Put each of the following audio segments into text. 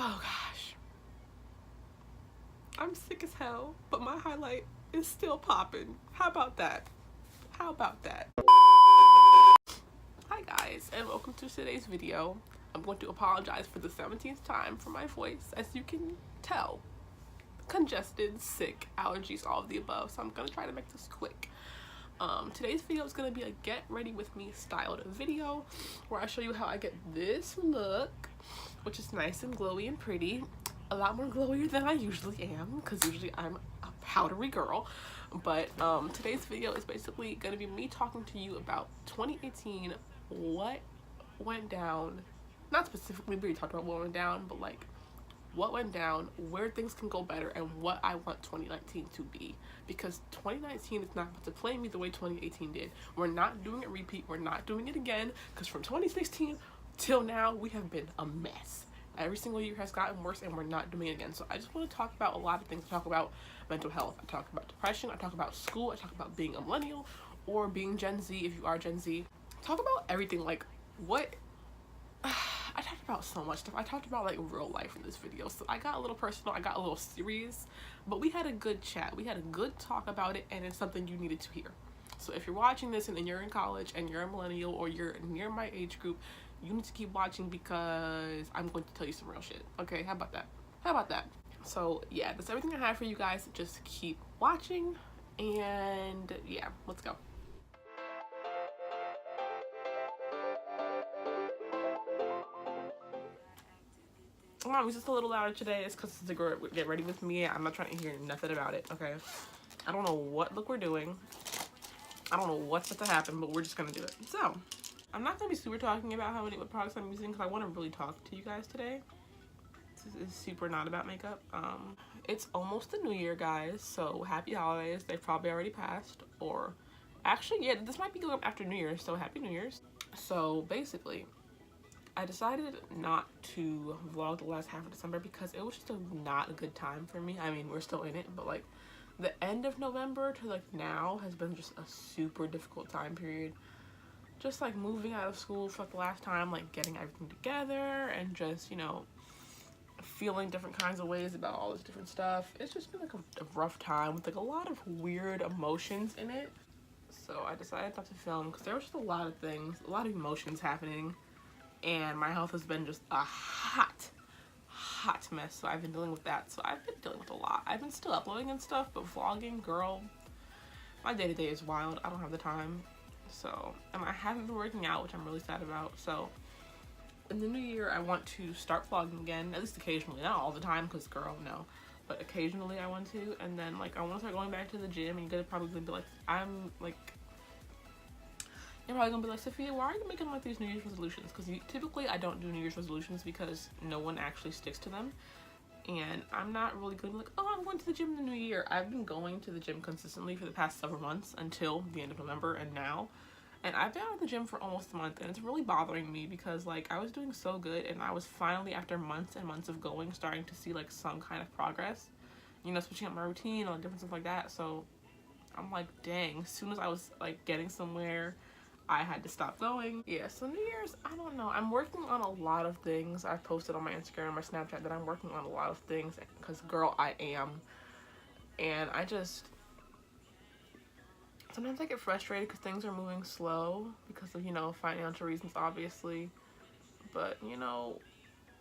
Oh gosh. I'm sick as hell, but my highlight is still popping. How about that? How about that? Hi guys, and welcome to today's video. I'm going to apologize for the 17th time for my voice. As you can tell, congested, sick, allergies, all of the above. So I'm gonna try to make this quick. Today's video is gonna be a get ready with me styled video where I show you how I get this look, which is nice and glowy and pretty. A lot more glowier than I usually am, because usually I'm a powdery girl. But today's video is basically gonna be me talking to you about 2018, what went down. Not specifically, we talked about what went down, but like what went down, where things can go better, and what I want 2019 to be. Because 2019 is not about to play me the way 2018 did. We're not doing a repeat. We're not doing it again. Because from 2016 till now, we have been a mess. Every single year has gotten worse, and we're not doing it again. So I just want to talk about a lot of things. I talk about mental health. I talk about depression. I talk about school. I talk about being a millennial or being Gen Z if you are Gen Z. Talk about everything. Like what... I talked about so much stuff. I talked about like real life in this video, so I got a little personal, I got a little serious, but we had a good chat. We had a good talk about it, and it's something you needed to hear. So if you're watching this and then you're in college and you're a millennial or you're near my age group, you need to keep watching because I'm going to tell you some real shit. Okay, how about that? How about that? So yeah, that's everything I have for you guys. Just keep watching, and yeah, let's go. Mom, it's just a little louder today. It's because it's a get ready with me. I'm not trying to hear nothing about it, okay? I don't know what look we're doing. I don't know what's about to happen, but we're just gonna do it. So, I'm not gonna be super talking about what products I'm using because I want to really talk to you guys today. This is super not about makeup. It's almost the new year, guys, so happy holidays. They probably already passed, or actually, yeah, this might be going up after New Year's, so happy New Year's. So, basically, I decided not to vlog the last half of December because it was just not a good time for me. I mean, we're still in it, but like the end of November to like now has been just a super difficult time period. Just like moving out of school for like the last time, like getting everything together and just, you know, feeling different kinds of ways about all this different stuff. It's just been like a rough time with like a lot of weird emotions in it. So I decided not to film because there was just a lot of things, a lot of emotions happening. And my health has been just a hot mess, so I've been dealing with that. So I've been dealing with a lot. I've been still uploading and stuff, but vlogging, girl, my day-to-day is wild. I don't have the time. So, and I haven't been working out, which I'm really sad about. So in the new year, I want to start vlogging again, at least occasionally, not all the time, because girl, no, but occasionally I want to. And then like I want to start going back to the gym, and you're gonna probably be like, you're probably gonna be like, Safiyyah, why are you making like these New Year's resolutions? Because typically I don't do New Year's resolutions because no one actually sticks to them. And I'm not really good like, oh, I'm going to the gym in the new year. I've been going to the gym consistently for the past several months until the end of November and now. And I've been out of the gym for almost a month, and it's really bothering me because like I was doing so good, and I was finally, after months and months of going, starting to see like some kind of progress. You know, switching up my routine or different stuff like that. So I'm like, dang, as soon as I was like getting somewhere, I had to stop going. Yeah, so New Year's, I don't know. I'm working on a lot of things. I posted on my Instagram and my Snapchat that I'm working on a lot of things because, girl, I am. And I just... sometimes I get frustrated because things are moving slow because of, you know, financial reasons, obviously. But, you know,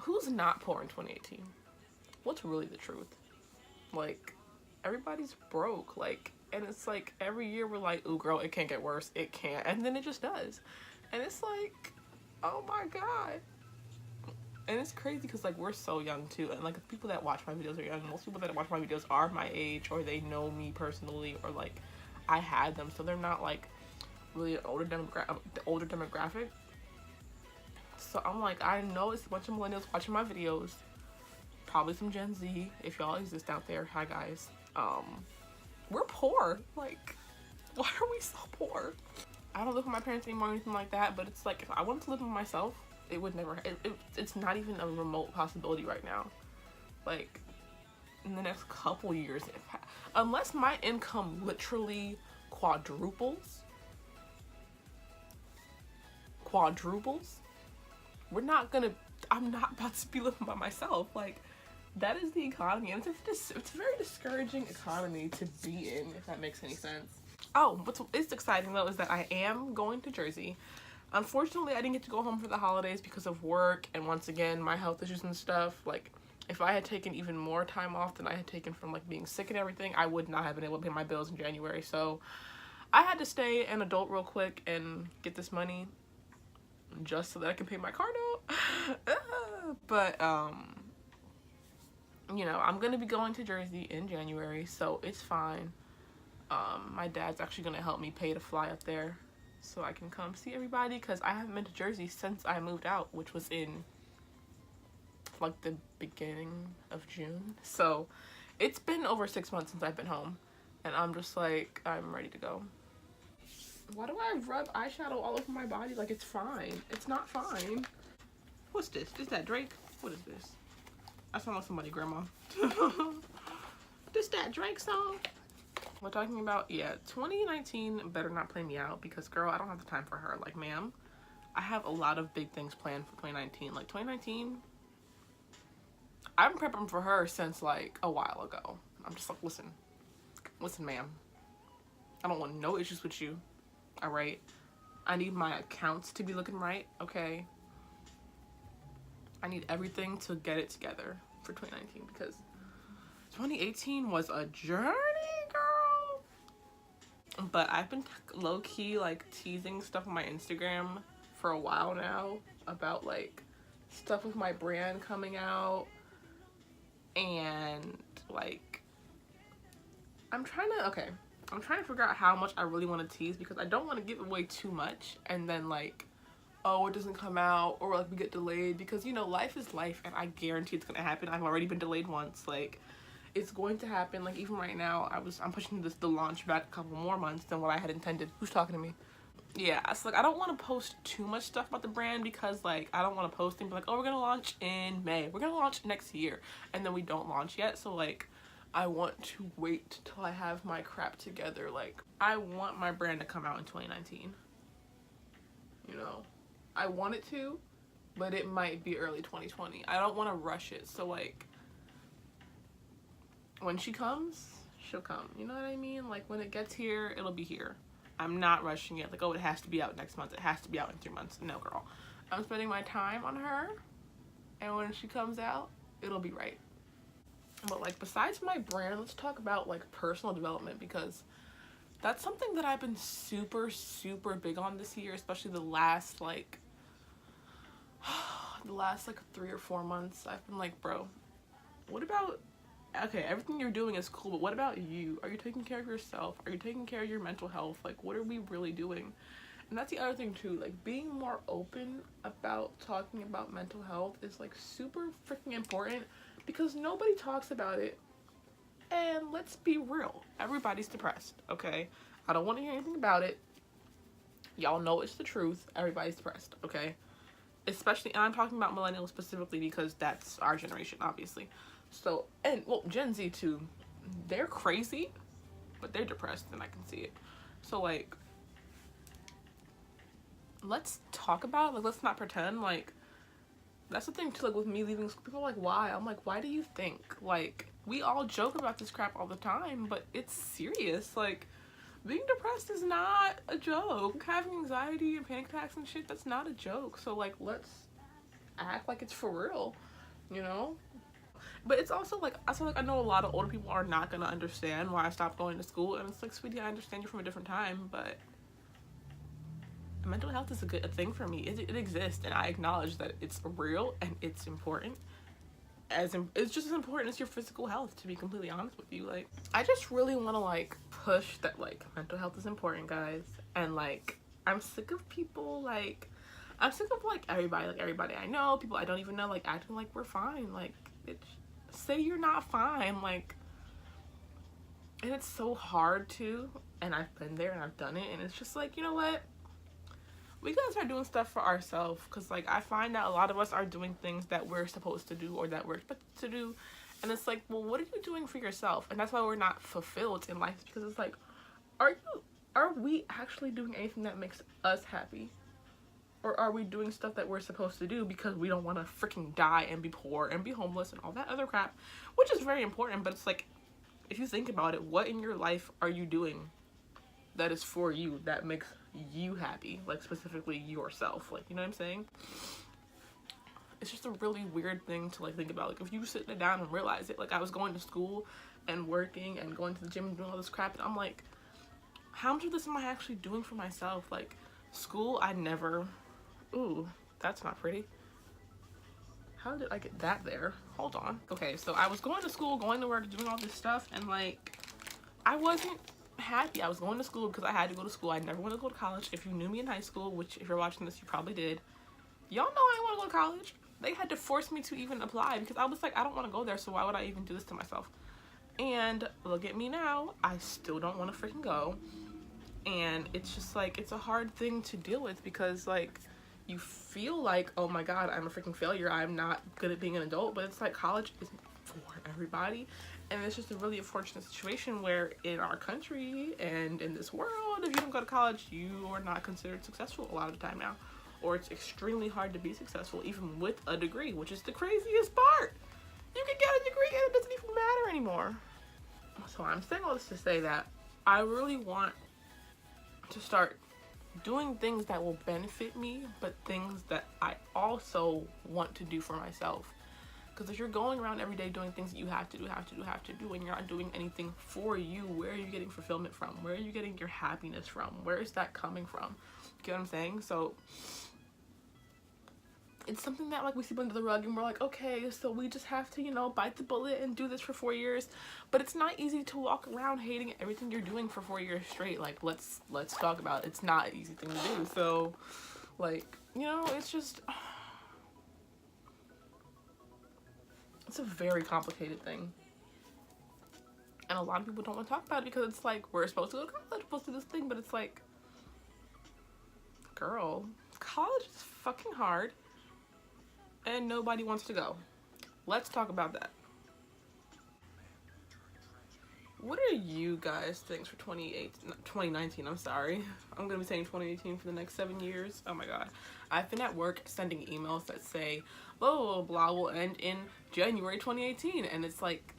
who's not poor in 2018? What's really the truth? Like, everybody's broke. Like... and it's like every year we're like, ooh, girl, it can't get worse. It can't. And then it just does. And it's like, oh my God. And it's crazy because like we're so young too. And like the people that watch my videos are young. Most people that watch my videos are my age, or they know me personally, or like I had them. So they're not like really an older demographic. So I'm like, I know it's a bunch of millennials watching my videos. Probably some Gen Z, if y'all exist out there. Hi guys. We're poor. Like, why are we so poor? I don't live with my parents anymore or anything like that, but it's like if I wanted to live with myself, it would never, it's not even a remote possibility right now. Like, in the next couple years, unless my income literally quadruples, we're not gonna, I'm not about to be living by myself. Like, that is the economy, and it's a very discouraging economy to be in, if that makes any sense. Oh, what is exciting though is that I am going to Jersey. Unfortunately, I didn't get to go home for the holidays because of work, and once again, my health issues and stuff. Like, if I had taken even more time off than I had taken from like being sick and everything, I would not have been able to pay my bills in January. So I had to stay an adult real quick and get this money just so that I can pay my car note. But you know, I'm gonna be going to Jersey in January, so it's fine. My dad's actually gonna help me pay to fly up there so I can come see everybody, because I haven't been to Jersey since I moved out, which was in like the beginning of June. So it's been over 6 months since I've been home, and I'm just like, I'm ready to go. Why do I rub eyeshadow all over my body? Like, it's fine. It's not fine. What's this? Is that Drake? What is this? I sound like somebody, grandma. This that Drake song? We're talking about, yeah, 2019 better not play me out, because girl, I don't have the time for her. Like, ma'am, I have a lot of big things planned for 2019. Like, 2019, I'm prepping for her since like a while ago. I'm just like, listen, ma'am, I don't want no issues with you. All right, I need my accounts to be looking right. Okay, I need everything to get it together for 2019, because 2018 was a journey, girl. But I've been low-key like teasing stuff on my Instagram for a while now about like stuff with my brand coming out, and like I'm trying to figure out how much I really want to tease, because I don't want to give away too much and then like, oh, it doesn't come out, or like we get delayed, because you know, life is life, and I guarantee it's gonna happen. I've already been delayed once. Like, it's going to happen. Like, even right now, I'm pushing the launch back a couple more months than what I had intended. Who's talking to me? Yeah, it's like I don't want to post too much stuff about the brand, because like I don't want to post and be like, oh, we're gonna launch in May, we're gonna launch next year, and then we don't launch yet. So like, I want to wait till I have my crap together. Like, I want my brand to come out in 2019. You know, I want it to, but it might be early 2020. I don't want to rush it. So like, when she comes, she'll come. You know what I mean? Like, when it gets here, it'll be here. I'm not rushing it. Like, oh, it has to be out next month. It has to be out in 3 months. No, girl. I'm spending my time on her, and when she comes out, it'll be right. But like, besides my brand, let's talk about like personal development, because that's something that I've been super big on this year, especially the last like 3 or 4 months. I've been like, bro, what about, okay, everything you're doing is cool, but what about you? Are you taking care of yourself? Are you taking care of your mental health? Like, what are we really doing? And that's the other thing too, like being more open about talking about mental health is like super freaking important, because nobody talks about it. And let's be real, everybody's depressed, okay? I don't want to hear anything about it. Y'all know it's the truth. Everybody's depressed, okay? Especially, and I'm talking about millennials specifically, because that's our generation, obviously. So, and well, Gen Z too, they're crazy, but they're depressed, and I can see it. So like, let's talk about it. Like, let's not pretend. Like, that's the thing too, like with me leaving school, people are like, why? I'm like, why do you think? Like, we all joke about this crap all the time, but it's serious. Like, being depressed is not a joke. Having anxiety and panic attacks and shit, that's not a joke. So like, let's act like it's for real, you know? But it's also like, I know a lot of older people are not gonna understand why I stopped going to school, and it's like, sweetie, I understand you from a different time, but mental health is a thing for me. It exists, and I acknowledge that it's real and it's important. It's just as important as your physical health, to be completely honest with you. Like, I just really want to like push that like mental health is important, guys. And like, I'm sick of people, like I'm sick of like everybody I know, people I don't even know, like acting like we're fine. Like, bitch, say you're not fine. Like, and it's so hard to, and I've been there and I've done it, and it's just like, you know what, we gotta start doing stuff for ourselves, because like I find that a lot of us are doing things that we're supposed to do or that we're expected to do, and it's like, well, what are you doing for yourself? And that's why we're not fulfilled in life, because it's like, are we actually doing anything that makes us happy? Or are we doing stuff that we're supposed to do because we don't want to freaking die and be poor and be homeless and all that other crap, which is very important. But it's like, if you think about it, what in your life are you doing that is for you, that makes you happy, like specifically yourself? Like, you know what I'm saying? It's just a really weird thing to like think about. Like, if you sit down and realize it, like I was going to school and working and going to the gym and doing all this crap, and I'm like, how much of this am I actually doing for myself? Like, school, I never, ooh, that's not pretty. How did I get that there? Hold on. Okay, so I was going to school, going to work, doing all this stuff, and like, I wasn't happy. I was going to school because I had to go to school. I never wanted to go to college. If you knew me in high school, which if you're watching this, you probably did, y'all know I didn't want to go to college. They had to force me to even apply because I was like, I don't want to go there, so why would I even do this to myself? And look at me now. I still don't want to freaking go. And it's just like, it's a hard thing to deal with because like, you feel like, oh my god, I'm a freaking failure, I'm not good at being an adult. But it's like, college isn't for everybody. And it's just a really unfortunate situation where in our country and in this world, if you don't go to college, you are not considered successful a lot of the time now. Or it's extremely hard to be successful even with a degree, which is the craziest part. You can get a degree and it doesn't even matter anymore. So I'm saying all this to say that I really want to start doing things that will benefit me, but things that I also want to do for myself. Because if you're going around every day doing things that you have to do, and you're not doing anything for you, where are you getting fulfillment from? Where are you getting your happiness from? Where is that coming from? You get what I'm saying? So it's something that like we sweep under the rug and we're like, okay, so we just have to, you know, bite the bullet and do this for 4 years. But it's not easy to walk around hating everything you're doing for 4 years straight. Like, let's talk about it. It's not an easy thing to do. So like, you know, it's just, it's a very complicated thing. And a lot of people don't want to talk about it because it's like, we're supposed to go to college, we're supposed to do this thing, but it's like, girl, college is fucking hard. And nobody wants to go. Let's talk about that. What are you guys things for 2019? I'm sorry. I'm gonna be saying 2018 for the next 7 years. Oh my god. I've been at work sending emails that say, blah, blah, blah, will end in January 2018. And it's like,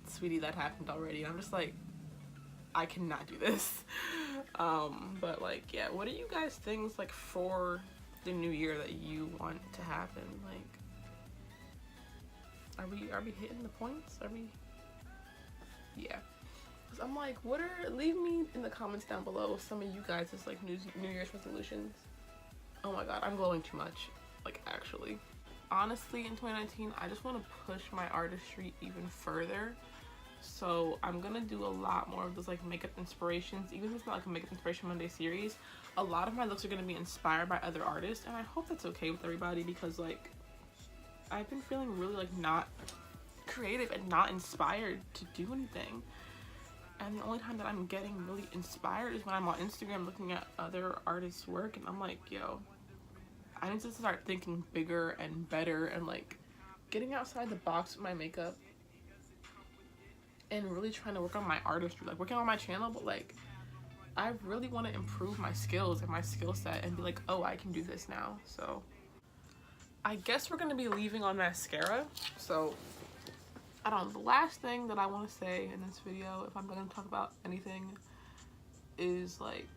sweetie, that happened already. I'm just like, I cannot do this. But like, yeah, what are you guys things like for the new year that you want to happen? Like, are we hitting the points? Are we? Yeah. Cause I'm like, leave me in the comments down below some of you guys' like New Year's resolutions. Oh my god, I'm glowing too much. Like, actually. Honestly, in 2019, I just want to push my artistry even further. So I'm gonna do a lot more of those like makeup inspirations. Even if it's not like a makeup inspiration Monday series, a lot of my looks are gonna be inspired by other artists, and I hope that's okay with everybody because like, I've been feeling really like not creative and not inspired to do anything. And the only time that I'm getting really inspired is when I'm on Instagram looking at other artists' work, and I'm like, yo, I need to start thinking bigger and better and like getting outside the box with my makeup and really trying to work on my artistry, like working on my channel. But like, I really want to improve my skills and my skill set and be like, oh, I can do this now. So I guess we're gonna be leaving on mascara. So I don't know, the last thing that I want to say in this video, if I'm gonna talk about anything, is like,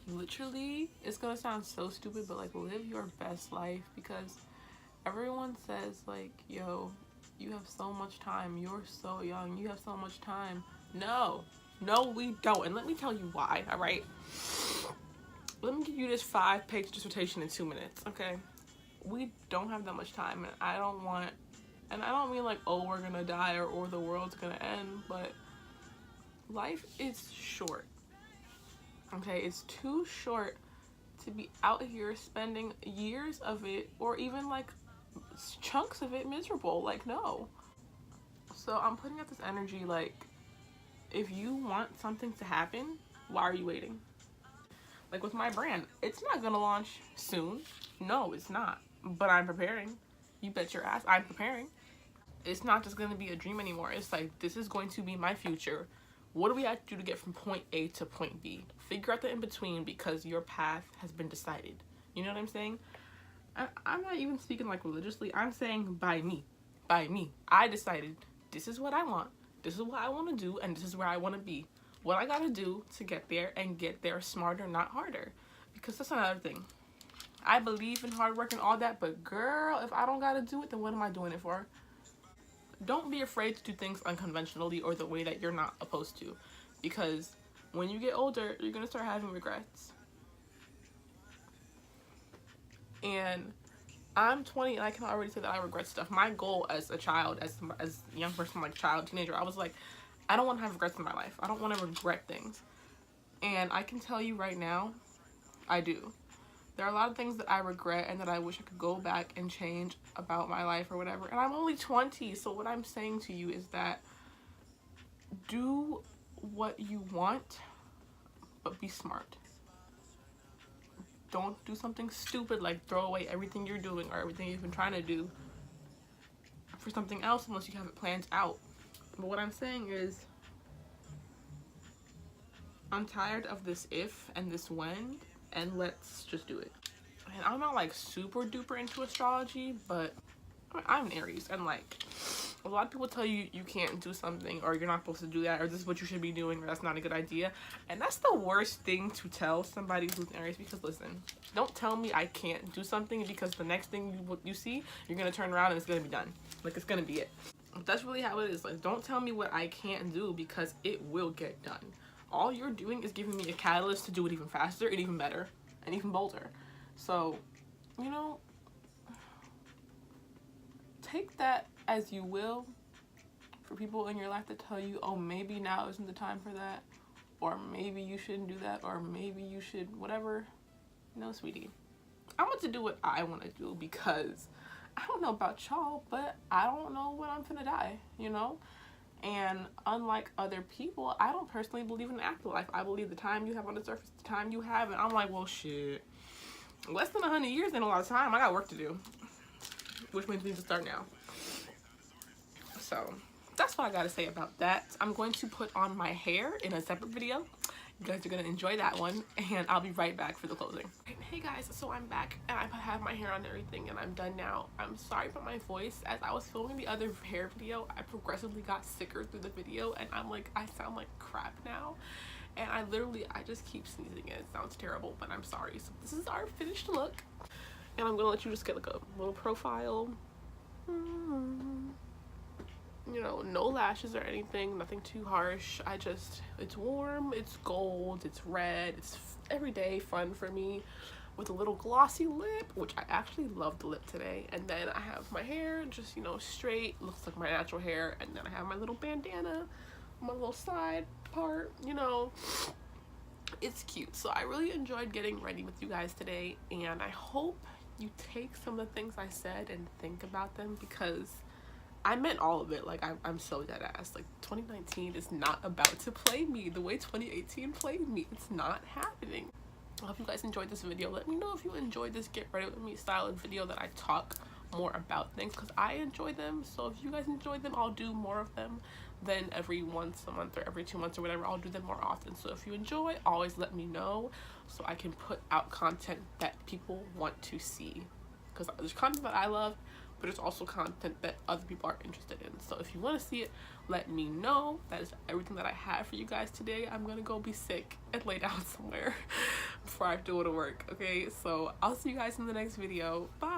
literally, it's gonna sound so stupid, but like, live your best life. Because everyone says like, yo, you have so much time, you're so young, you have so much time. No, we don't. And let me tell you why. All right, let me give you this 5-page dissertation in 2 minutes. Okay, we don't have that much time, and I don't mean like, oh, we're gonna die or the world's gonna end, but life is short. Okay, it's too short to be out here spending years of it, or even like chunks of it, miserable. Like, no. So I'm putting out this energy, like, if you want something to happen, why are you waiting? Like with my brand, it's not gonna launch soon. No, it's not. But I'm preparing. You bet your ass I'm preparing. It's not just gonna be a dream anymore. It's like, this is going to be my future What do we have to do to get from point A to point B? Figure out the in-between because your path has been decided. You know what I'm saying? I'm not even speaking like religiously. I'm saying by me. By me. I decided this is what I want. This is what I want to do, and this is where I want to be. What I got to do to get there, and get there smarter, not harder. Because that's another thing. I believe in hard work and all that, but girl, if I don't got to do it, then what am I doing it for? Don't be afraid to do things unconventionally or the way that you're not opposed to. Because when you get older, you're going to start having regrets. And I'm 20 and I can already say that I regret stuff. My goal as a child, as a young person, like child, teenager, I was like, I don't want to have regrets in my life. I don't want to regret things. And I can tell you right now, I do. There are a lot of things that I regret and that I wish I could go back and change about my life or whatever. And I'm only 20, so what I'm saying to you is that do what you want, but be smart. Don't do something stupid like throw away everything you're doing or everything you've been trying to do for something else unless you have it planned out. But what I'm saying is, I'm tired of this if and this when, and let's just do it. And I'm not like super duper into astrology, but I'm an Aries, and like a lot of people tell you you can't do something, or you're not supposed to do that, or this is what you should be doing, or that's not a good idea. And that's the worst thing to tell somebody who's an Aries, because listen, don't tell me I can't do something, because the next thing you see, you're gonna turn around and it's gonna be done. Like, it's gonna be it. That's really how it is. Like, don't tell me what I can't do, because it will get done. All you're doing is giving me a catalyst to do it even faster and even better and even bolder. So, you know, take that as you will. For people in your life that tell you, oh, maybe now isn't the time for that, or maybe you shouldn't do that, or maybe you should whatever. No, sweetie, I want to do what I want to do, because I don't know about y'all, but I don't know when I'm finna die, you know? And unlike other people, I don't personally believe in the afterlife. I believe the time you have on the surface, the time you have, and I'm like, well, shit, less than 100 years ain't a lot of time. I got work to do, which means we need to start now. So that's what I gotta say about that. I'm going to put on my hair in a separate video. You guys are gonna enjoy that one, and I'll be right back for the closing. Hey guys, so I'm back, and I have my hair on and everything, and I'm done now. I'm sorry about my voice. As I was filming the other hair video, I progressively got sicker through the video, and I'm like, I sound like crap now. And I just keep sneezing, and it sounds terrible, but I'm sorry. So this is our finished look, and I'm gonna let you just get like a little profile. You know, no lashes or anything, nothing too harsh. It's warm, it's gold, it's red, it's everyday fun for me, with a little glossy lip, which I actually love the lip today. And then I have my hair just, you know, straight, looks like my natural hair. And then I have my little bandana, my little side part, you know, it's cute. So I really enjoyed getting ready with you guys today, and I hope you take some of the things I said and think about them, because I meant all of it. Like, I'm so dead ass. Like, 2019 is not about to play me the way 2018 played me. It's not happening. I hope you guys enjoyed this video. Let me know if you enjoyed this get ready with me style of video that I talk more about things, because I enjoy them. So if you guys enjoyed them, I'll do more of them. Then every once a month or every 2 months or whatever, I'll do them more often. So if you enjoy, always let me know so I can put out content that people want to see, because there's content that I love, but it's also content that other people are interested in. So if you want to see it, let me know. That is everything that I have for you guys today. I'm gonna go be sick and lay down somewhere before I have to go to work. Okay, so I'll see you guys in the next video. Bye.